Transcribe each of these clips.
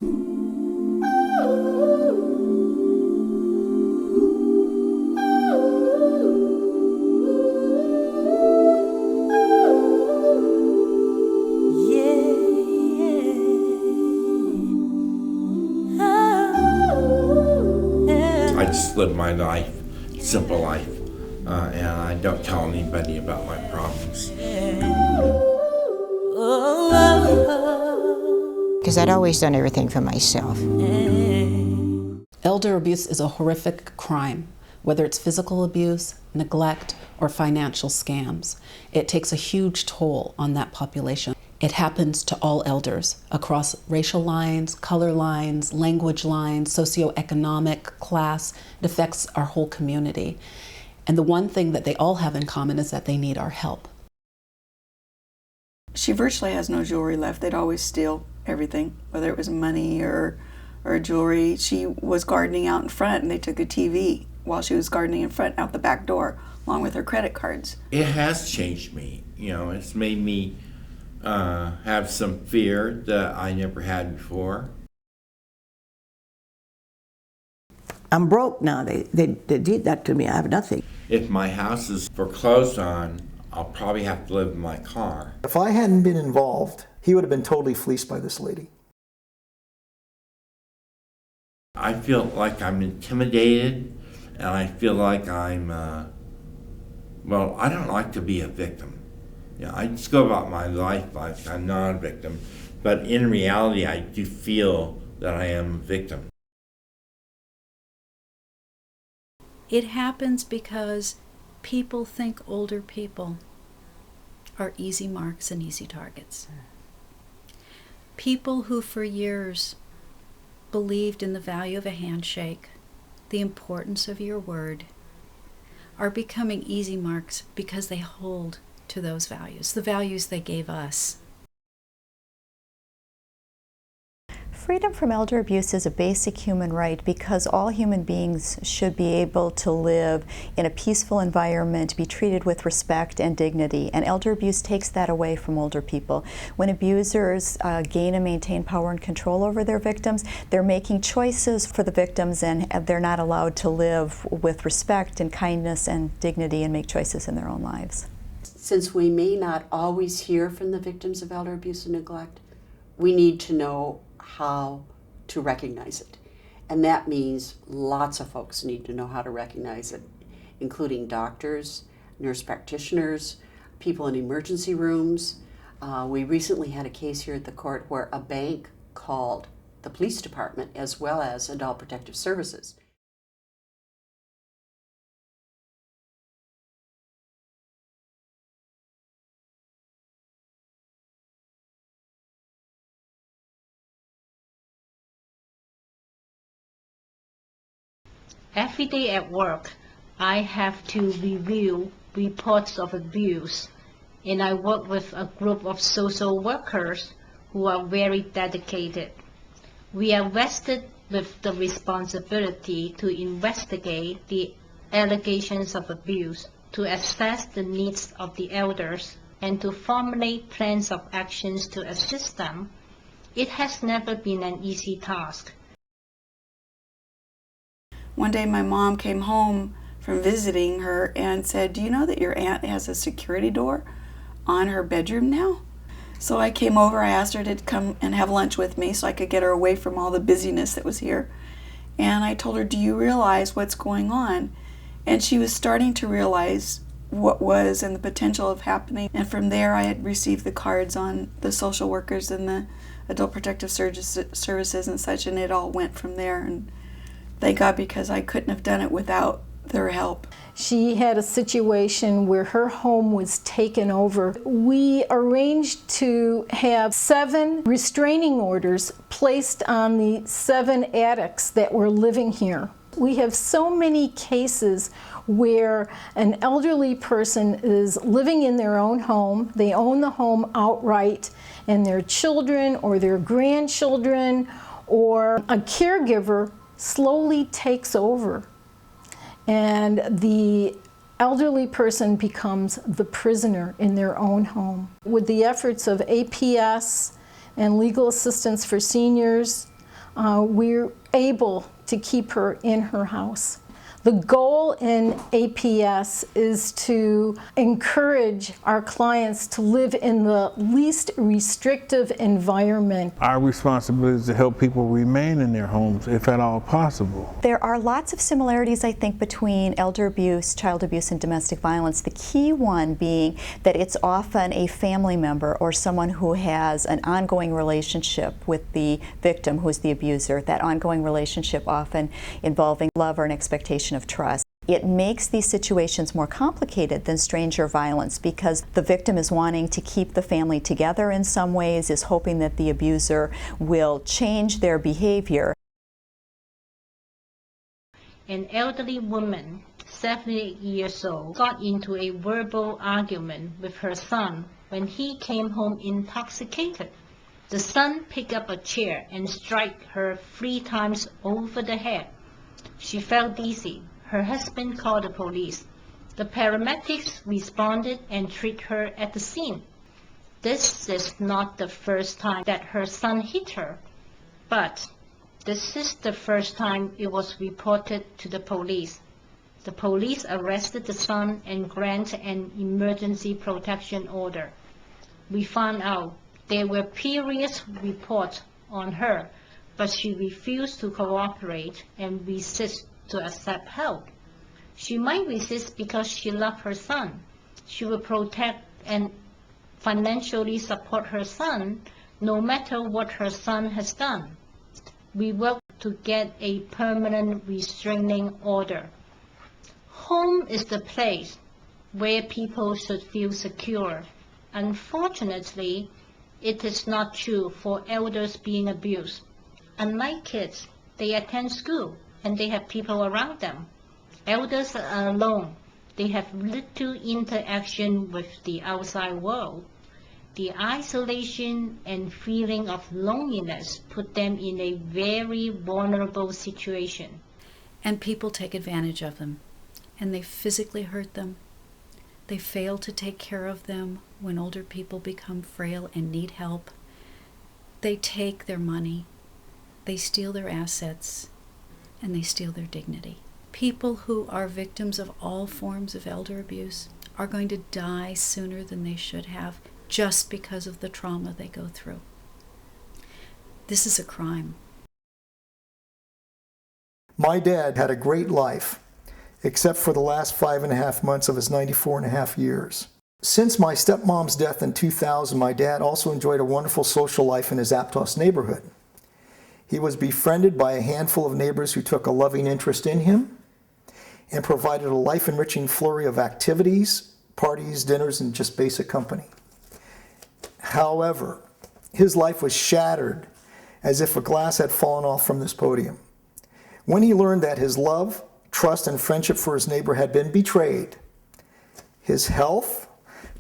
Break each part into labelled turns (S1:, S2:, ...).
S1: I just live my life, simple life, and I don't tell anybody about my problems.
S2: Because I'd always done everything for myself.
S3: Elder abuse is a horrific crime, whether it's physical abuse, neglect, or financial scams. It takes a huge toll on that population. It happens to all elders across racial lines, color lines, language lines, socioeconomic class. It affects our whole community. And the one thing that they all have in common is that they need our help.
S4: She virtually has no jewelry left. They'd always steal everything, whether it was money or jewelry. She was gardening out in front, and they took a TV while she was gardening in front out the back door, along with her credit cards.
S1: It has changed me. You know, it's made me have some fear that I never had before.
S5: I'm broke now. They did that to me. I have nothing.
S1: If my house is foreclosed on, I'll probably have to live in my car.
S6: If I hadn't been involved, he would have been totally fleeced by this lady.
S1: I feel like I'm intimidated, and I feel like I'm, well, I don't like to be a victim. You know, I just go about my life like I'm not a victim, but in reality, I do feel that I am a victim.
S7: It happens because people think older people are easy marks and easy targets. People who for years believed in the value of a handshake, the importance of your word, are becoming easy marks because they hold to those values, the values they gave us.
S8: Freedom from elder abuse is a basic human right because all human beings should be able to live in a peaceful environment, be treated with respect and dignity, and elder abuse takes that away from older people. When abusers gain and maintain power and control over their victims, they're making choices for the victims, and they're not allowed to live with respect and kindness and dignity and make choices in their own lives.
S9: Since we may not always hear from the victims of elder abuse and neglect, we need to know how to recognize it. And that means lots of folks need to know how to recognize it, including doctors, nurse practitioners, people in emergency rooms. We recently had a case here at the court where a bank called the police department as well as Adult Protective Services.
S10: Every day at work, I have to review reports of abuse, and I work with a group of social workers who are very dedicated. We are vested with the responsibility to investigate the allegations of abuse, to assess the needs of the elders, and to formulate plans of actions to assist them. It has never been an easy task.
S4: One day my mom came home from visiting her and said, "Do you know that your aunt has a security door on her bedroom now?" So I came over, I asked her to come and have lunch with me so I could get her away from all the busyness that was here. And I told her, "Do you realize what's going on?" And she was starting to realize what was and the potential of happening. And from there I had received the cards on the social workers and the Adult Protective Services and such, and it all went from there. And thank God, because I couldn't have done it without their help.
S11: She had a situation where her home was taken over. We arranged to have 7 restraining orders placed on the 7 addicts that were living here. We have so many cases where an elderly person is living in their own home, they own the home outright, and their children or their grandchildren or a caregiver slowly takes over, and the elderly person becomes the prisoner in their own home. With the efforts of APS and Legal Assistance for Seniors, we're able to keep her in her house. The goal in APS is to encourage our clients to live in the least restrictive environment.
S12: Our responsibility is to help people remain in their homes, if at all possible.
S8: There are lots of similarities, I think, between elder abuse, child abuse, and domestic violence. The key one being that it's often a family member or someone who has an ongoing relationship with the victim, who's the abuser, that ongoing relationship often involving love or an expectation of trust. It makes these situations more complicated than stranger violence because the victim is wanting to keep the family together in some ways, is hoping that the abuser will change their behavior.
S10: An elderly woman, 78 years old, got into a verbal argument with her son when he came home intoxicated. The son picked up a chair and struck her 3 times over the head. She felt dizzy. Her husband called the police. The paramedics responded and treated her at the scene. This is not the first time that her son hit her, but this is the first time it was reported to the police. The police arrested the son and granted an emergency protection order. We found out there were previous reports on her, but she refused to cooperate and resist to accept help. She might resist because she loved her son. She will protect and financially support her son no matter what her son has done. We work to get a permanent restraining order. Home is the place where people should feel secure. Unfortunately, it is not true for elders being abused. Unlike kids, they attend school and they have people around them. Elders are alone. They have little interaction with the outside world. The isolation and feeling of loneliness put them in a very vulnerable situation.
S7: And people take advantage of them, and they physically hurt them. They fail to take care of them when older people become frail and need help. They take their money, they steal their assets, and they steal their dignity. People who are victims of all forms of elder abuse are going to die sooner than they should have just because of the trauma they go through. This is a crime.
S6: My dad had a great life, except for the last 5.5 months of his 94.5 years. Since my stepmom's death in 2000, my dad also enjoyed a wonderful social life in his Aptos neighborhood. He was befriended by a handful of neighbors who took a loving interest in him and provided a life-enriching flurry of activities, parties, dinners, and just basic company. However, his life was shattered as if a glass had fallen off from this podium when he learned that his love, trust, and friendship for his neighbor had been betrayed. His health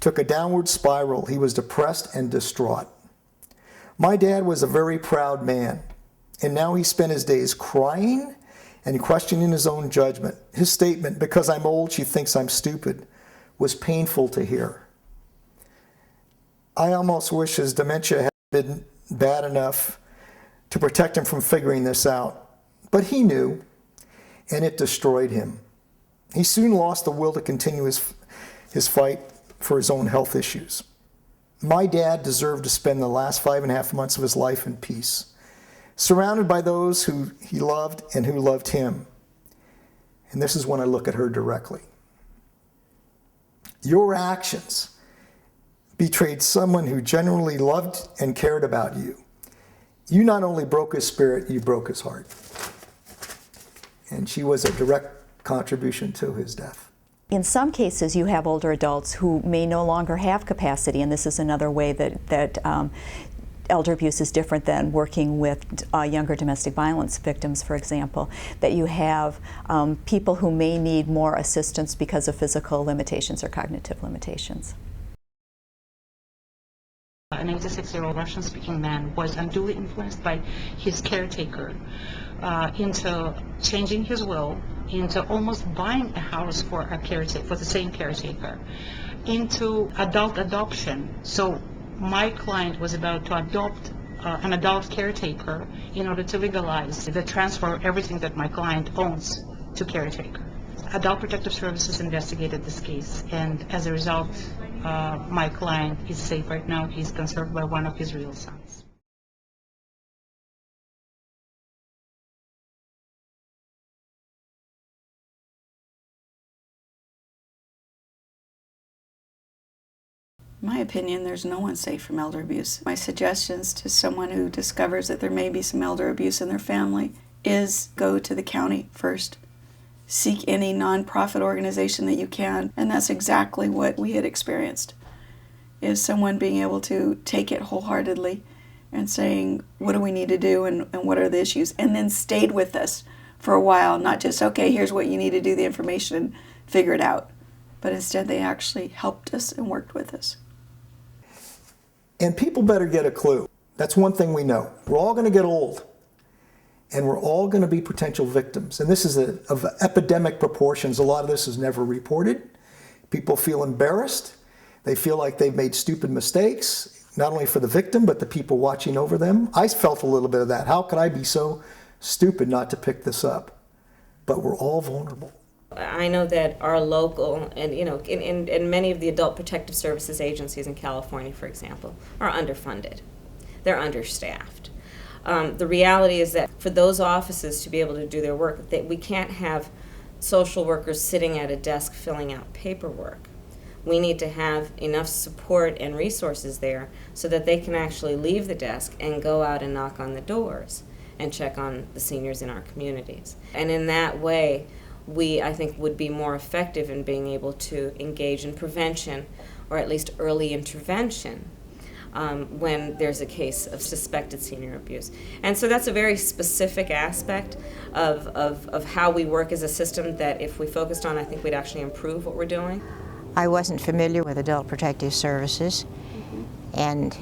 S6: took a downward spiral. He was depressed and distraught. My dad was a very proud man, and now he spent his days crying and questioning his own judgment. His statement, "Because I'm old, she thinks I'm stupid," was painful to hear. I almost wish his dementia had been bad enough to protect him from figuring this out. But he knew, and it destroyed him. He soon lost the will to continue his fight for his own health issues. My dad deserved to spend the last 5.5 months of his life in peace, surrounded by those who he loved and who loved him. And this is when I look at her directly. Your actions betrayed someone who genuinely loved and cared about you. You not only broke his spirit, you broke his heart. And she was a direct contribution to his death.
S8: In some cases, you have older adults who may no longer have capacity, and this is another way that elder abuse is different than working with younger domestic violence victims, for example, that you have people who may need more assistance because of physical limitations or cognitive limitations.
S13: An 86-year-old Russian-speaking man was unduly influenced by his caretaker into changing his will, into almost buying a house for the same caretaker, into adult adoption. So my client was about to adopt an adult caretaker in order to legalize the transfer of everything that my client owns to caretaker. Adult Protective Services investigated this case, and as a result, my client is safe right now. He's conserved by one of his real sons.
S4: In my opinion, there's no one safe from elder abuse. My suggestions to someone who discovers that there may be some elder abuse in their family is go to the county first. Seek any nonprofit organization that you can, and that's exactly what we had experienced, is someone being able to take it wholeheartedly and saying, what do we need to do and what are the issues, and then stayed with us for a while, not just, okay, here's what you need to do, the information, and figure it out. But instead they actually helped us and worked with us.
S6: And people better get a clue. That's one thing we know. We're all going to get old, and we're all going to be potential victims. And this is of epidemic proportions. A lot of this is never reported. People feel embarrassed. They feel like they've made stupid mistakes, not only for the victim, but the people watching over them. I felt a little bit of that. How could I be so stupid not to pick this up? But we're all vulnerable.
S14: I know that our local, and in many of the adult protective services agencies in California, for example, are underfunded. They're understaffed. The reality is that for those offices to be able to do their work, we can't have social workers sitting at a desk filling out paperwork. We need to have enough support and resources there so that they can actually leave the desk and go out and knock on the doors and check on the seniors in our communities. And in that way, we, I think, would be more effective in being able to engage in prevention, or at least early intervention, when there's a case of suspected senior abuse. And so that's a very specific aspect of how we work as a system that if we focused on, I think we'd actually improve what we're doing.
S2: I wasn't familiar with Adult Protective Services, and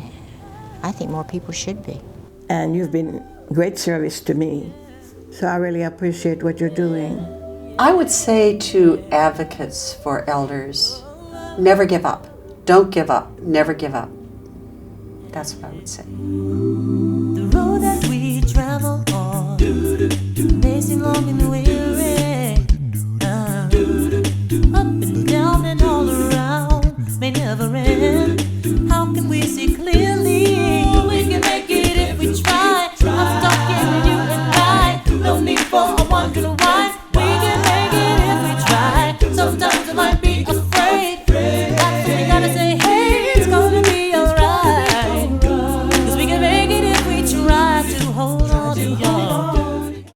S2: I think more people should be.
S5: And you've been great service to me, so I really appreciate what you're doing.
S9: I would say to advocates for elders, never give up. Don't give up. Never give up. That's what I would say.